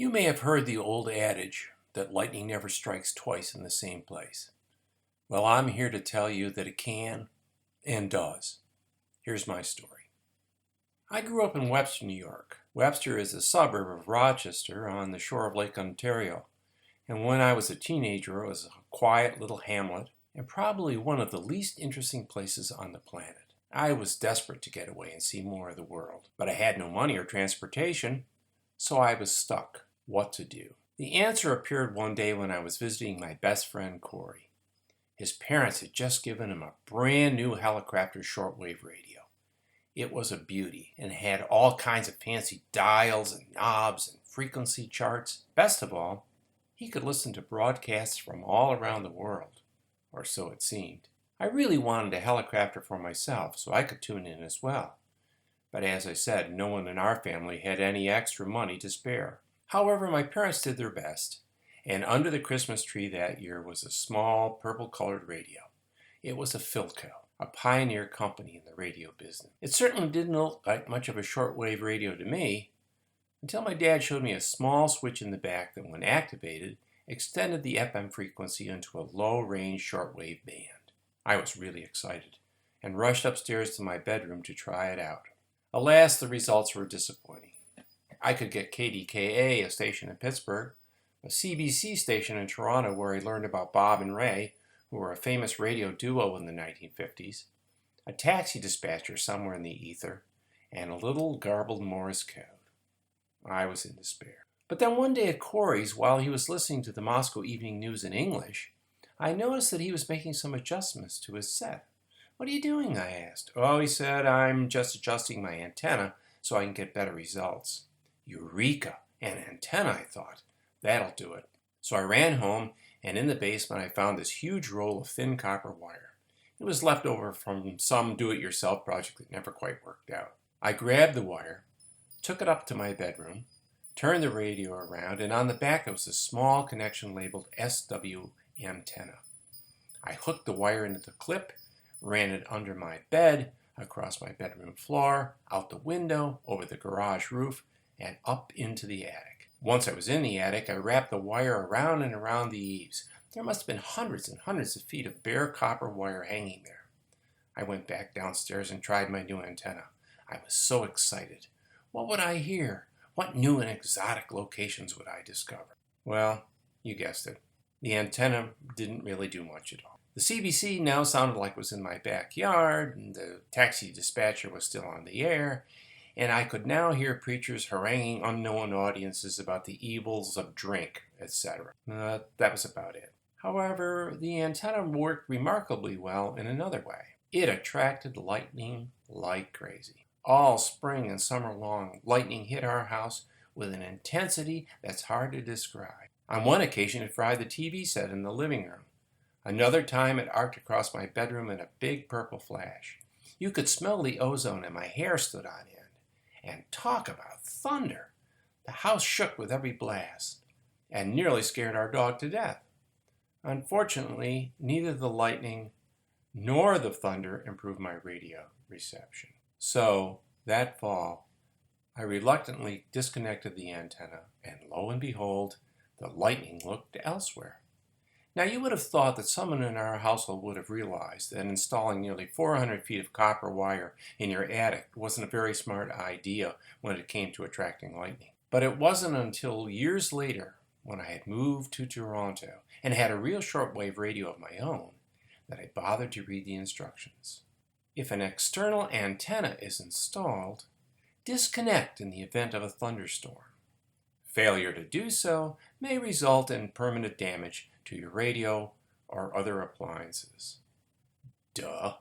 You may have heard the old adage that lightning never strikes twice in the same place. Well, I'm here to tell you that it can and does. Here's my story. I grew up in Webster, New York. Webster is a suburb of Rochester on the shore of Lake Ontario. And when I was a teenager, it was a quiet little hamlet and probably one of the least interesting places on the planet. I was desperate to get away and see more of the world, but I had no money or transportation, so I was stuck. What to do? The answer appeared one day when I was visiting my best friend Corey. His parents had just given him a brand new Helicrafter shortwave radio. It was a beauty and had all kinds of fancy dials and knobs and frequency charts. Best of all, he could listen to broadcasts from all around the world, or so it seemed. I really wanted a Helicrafter for myself so I could tune in as well. But as I said, no one in our family had any extra money to spare. However, my parents did their best, and under the Christmas tree that year was a small purple-colored radio. It was a Philco, a pioneer company in the radio business. It certainly didn't look like much of a shortwave radio to me, until my dad showed me a small switch in the back that, when activated, extended the FM frequency into a low-range shortwave band. I was really excited, and rushed upstairs to my bedroom to try it out. Alas, the results were disappointing. I could get KDKA, a station in Pittsburgh, a CBC station in Toronto where I learned about Bob and Ray, who were a famous radio duo in the 1950s, a taxi dispatcher somewhere in the ether, and a little garbled Morse code. I was in despair. But then one day at Corey's, while he was listening to the Moscow Evening News in English, I noticed that he was making some adjustments to his set. "What are you doing?" I asked. "Oh," he said, "I'm just adjusting my antenna so I can get better results." Eureka! An antenna, I thought. That'll do it. So I ran home, and in the basement I found this huge roll of thin copper wire. It was left over from some do-it-yourself project that never quite worked out. I grabbed the wire, took it up to my bedroom, turned the radio around, and on the back there was a small connection labeled SW antenna. I hooked the wire into the clip, ran it under my bed, across my bedroom floor, out the window, over the garage roof, and up into the attic. Once I was in the attic, I wrapped the wire around and around the eaves. There must have been hundreds and hundreds of feet of bare copper wire hanging there. I went back downstairs and tried my new antenna. I was so excited. What would I hear? What new and exotic locations would I discover? Well, you guessed it. The antenna didn't really do much at all. The CBC now sounded like it was in my backyard, and the taxi dispatcher was still on the air, and I could now hear preachers haranguing unknown audiences about the evils of drink, etc. That was about it. However, the antenna worked remarkably well in another way. It attracted lightning like crazy. All spring and summer long, lightning hit our house with an intensity that's hard to describe. On one occasion, it fried the TV set in the living room. Another time, it arced across my bedroom in a big purple flash. You could smell the ozone, and my hair stood on end. And talk about thunder! The house shook with every blast, and nearly scared our dog to death. Unfortunately, neither the lightning nor the thunder improved my radio reception. So, that fall, I reluctantly disconnected the antenna, and lo and behold, the lightning looked elsewhere. Now, you would have thought that someone in our household would have realized that installing nearly 400 feet of copper wire in your attic wasn't a very smart idea when it came to attracting lightning. But it wasn't until years later, when I had moved to Toronto and had a real shortwave radio of my own, that I bothered to read the instructions. If an external antenna is installed, disconnect in the event of a thunderstorm. Failure to do so may result in permanent damage to your radio or other appliances. Duh.